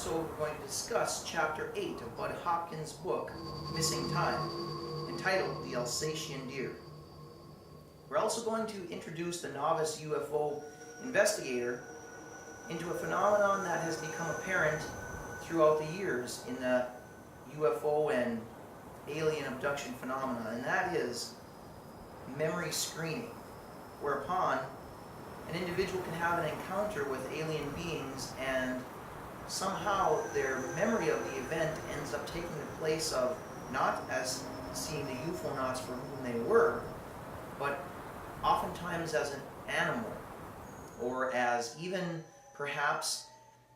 episode, we're going to discuss Chapter 8 of Bud Hopkins' book, Missing Time, entitled The Alsatian Deer. We're also going to introduce the novice UFO investigator into a phenomenon that has become apparent throughout the years in the UFO and alien abduction phenomena, and that is memory screening, whereupon an individual can have an encounter with alien beings and somehow their memory of the event ends up taking the place of not as seeing the UFOnauts for whom they were, but oftentimes as an animal, or as even perhaps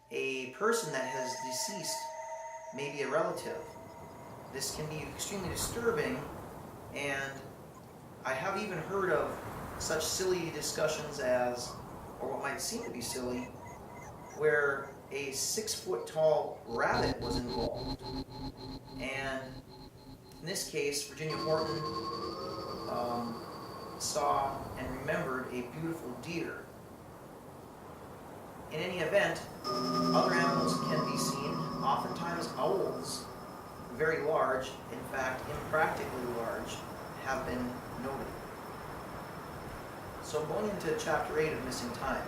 a person that has deceased, maybe a relative. This can be extremely disturbing, and I have even heard of such silly discussions as, or what might seem to be silly, where a 6-foot-tall rabbit was involved. And in this case, Virginia Horton saw and remembered a beautiful deer. In any event, other animals can be seen, oftentimes owls, very large, in fact impractically large, have been noted. So going into Chapter 8 of Missing Time.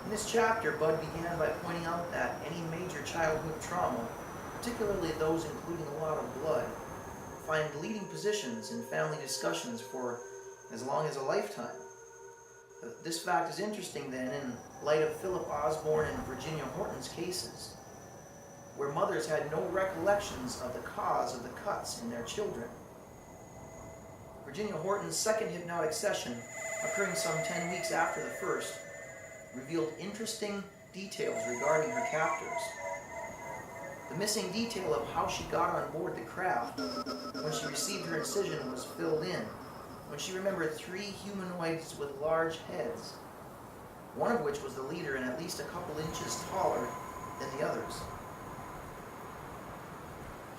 In this chapter, Bud began by pointing out that any major childhood trauma, particularly those including a lot of blood, find leading positions in family discussions for as long as a lifetime. This fact is interesting then in light of Philip Osborne and Virginia Horton's cases, where mothers had no recollections of the cause of the cuts in their children. Virginia Horton's second hypnotic session, occurring some 10 weeks after the first, revealed interesting details regarding her captors. The missing detail of how she got on board the craft when she received her incision was filled in, when she remembered 3 humanoids with large heads, one of which was the leader and at least a couple inches taller than the others.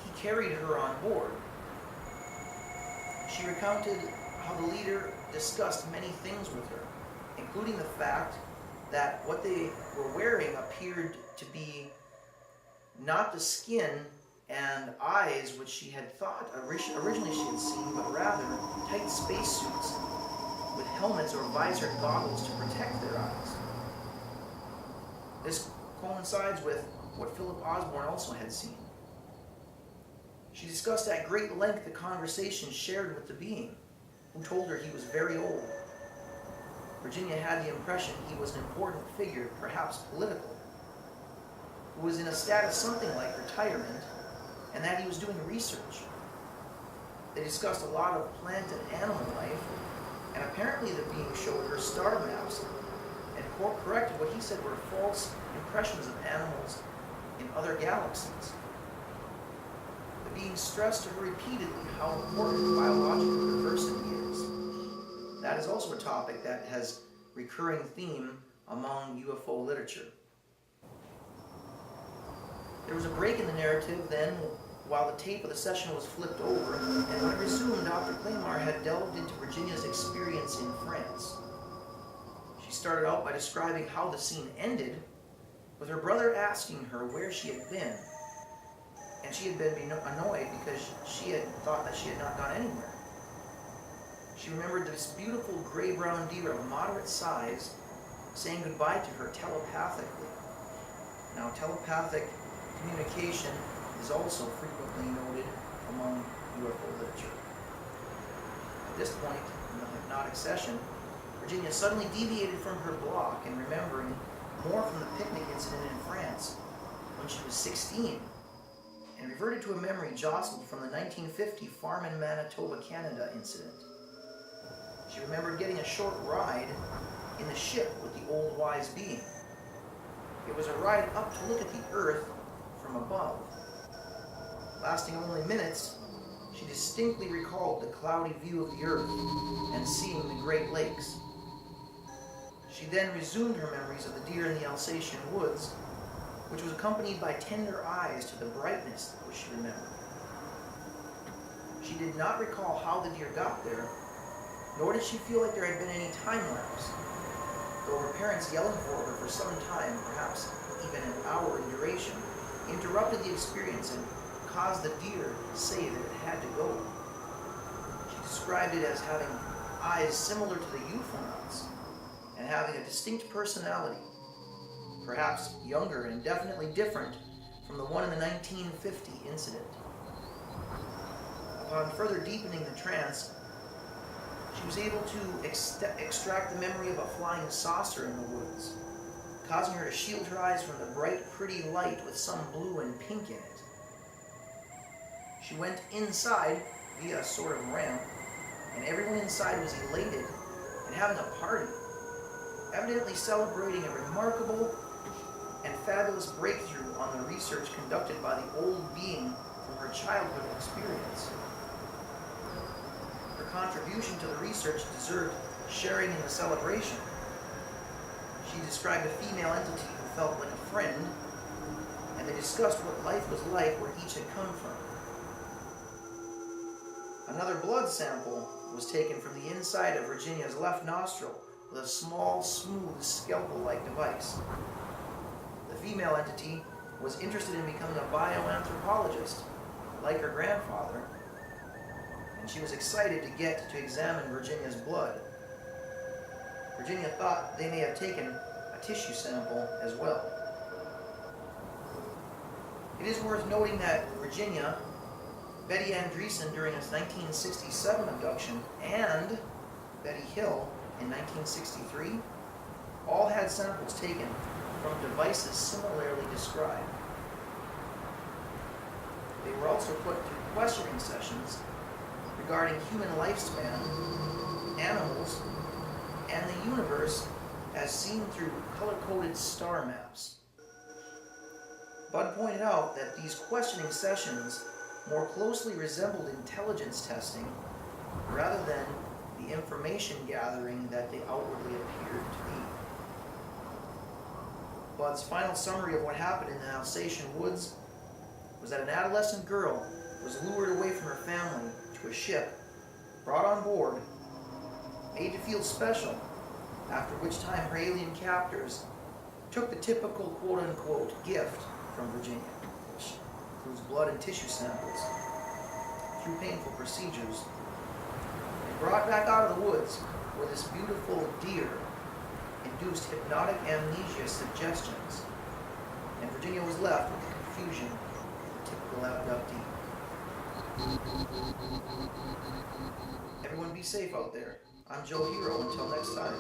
He carried her on board. She recounted how the leader discussed many things with her, including the fact that what they were wearing appeared to be not the skin and eyes which she had thought originally she had seen, but rather tight spacesuits with helmets or visored goggles to protect their eyes. This coincides with what Philip Osborne also had seen. She discussed at great length the conversation shared with the being, who told her he was very old. Virginia had the impression he was an important figure, perhaps political, who was in a status something like retirement, and that he was doing research. They discussed a lot of plant and animal life, and apparently the being showed her star maps and corrected what he said were false impressions of animals in other galaxies. The being stressed to her repeatedly how important biological diversity is. That is also a topic that has recurring theme among UFO literature. There was a break in the narrative then while the tape of the session was flipped over, and when it resumed, Dr. Claymore had delved into Virginia's experience in France. She started out by describing how the scene ended, with her brother asking her where she had been, and she had been annoyed because she had thought that she had not gone anywhere. She remembered this beautiful gray-brown deer of moderate size saying goodbye to her telepathically. Now, telepathic communication is also frequently noted among UFO literature. At this point in the hypnotic session, Virginia suddenly deviated from her block and remembering more from the picnic incident in France when she was 16, and reverted to a memory jostled from the 1950 Farm in Manitoba, Canada incident. She remembered getting a short ride in the ship with the old wise being. It was a ride up to look at the Earth from above. Lasting only minutes, she distinctly recalled the cloudy view of the Earth and seeing the Great Lakes. She then resumed her memories of the deer in the Alsatian woods, which was accompanied by tender eyes to the brightness which she remembered. She did not recall how the deer got there, nor did she feel like there had been any time lapse, though her parents yelling for her for some time, perhaps even an hour in duration, interrupted the experience and caused the deer to say that it had to go. She described it as having eyes similar to the euphonauts and having a distinct personality, perhaps younger and definitely different from the one in the 1950 incident. Upon further deepening the trance, she was able to extract the memory of a flying saucer in the woods, causing her to shield her eyes from the bright, pretty light with some blue and pink in it. She went inside via a sort of ramp, and everyone inside was elated and having a party, evidently celebrating a remarkable and fabulous breakthrough on the research conducted by the old being from her childhood experience. Her contribution to the research deserved sharing in the celebration. She described a female entity who felt like a friend, and they discussed what life was like where each had come from. Another blood sample was taken from the inside of Virginia's left nostril with a small, smooth, scalpel-like device. The female entity was interested in becoming a bioanthropologist, like her grandfather, and she was excited to get to examine Virginia's blood. Virginia thought they may have taken a tissue sample as well. It is worth noting that Virginia, Betty Andreessen during his 1967 abduction, and Betty Hill in 1963 all had samples taken from devices similarly described. They were also put through questioning sessions regarding human lifespan, animals, and the universe as seen through color-coded star maps. Bud pointed out that these questioning sessions more closely resembled intelligence testing rather than the information gathering that they outwardly appeared to be. Bud's final summary of what happened in the Alsatian woods was that an adolescent girl was lured away from her family to a ship, brought on board, made to feel special, after which time her alien captors took the typical quote-unquote gift from Virginia, which includes blood and tissue samples, through painful procedures, and brought back out of the woods where this beautiful deer induced hypnotic amnesia suggestions, and Virginia was left with the confusion of the typical abductee. Everyone be safe out there. I'm Joe Hero. Until next time.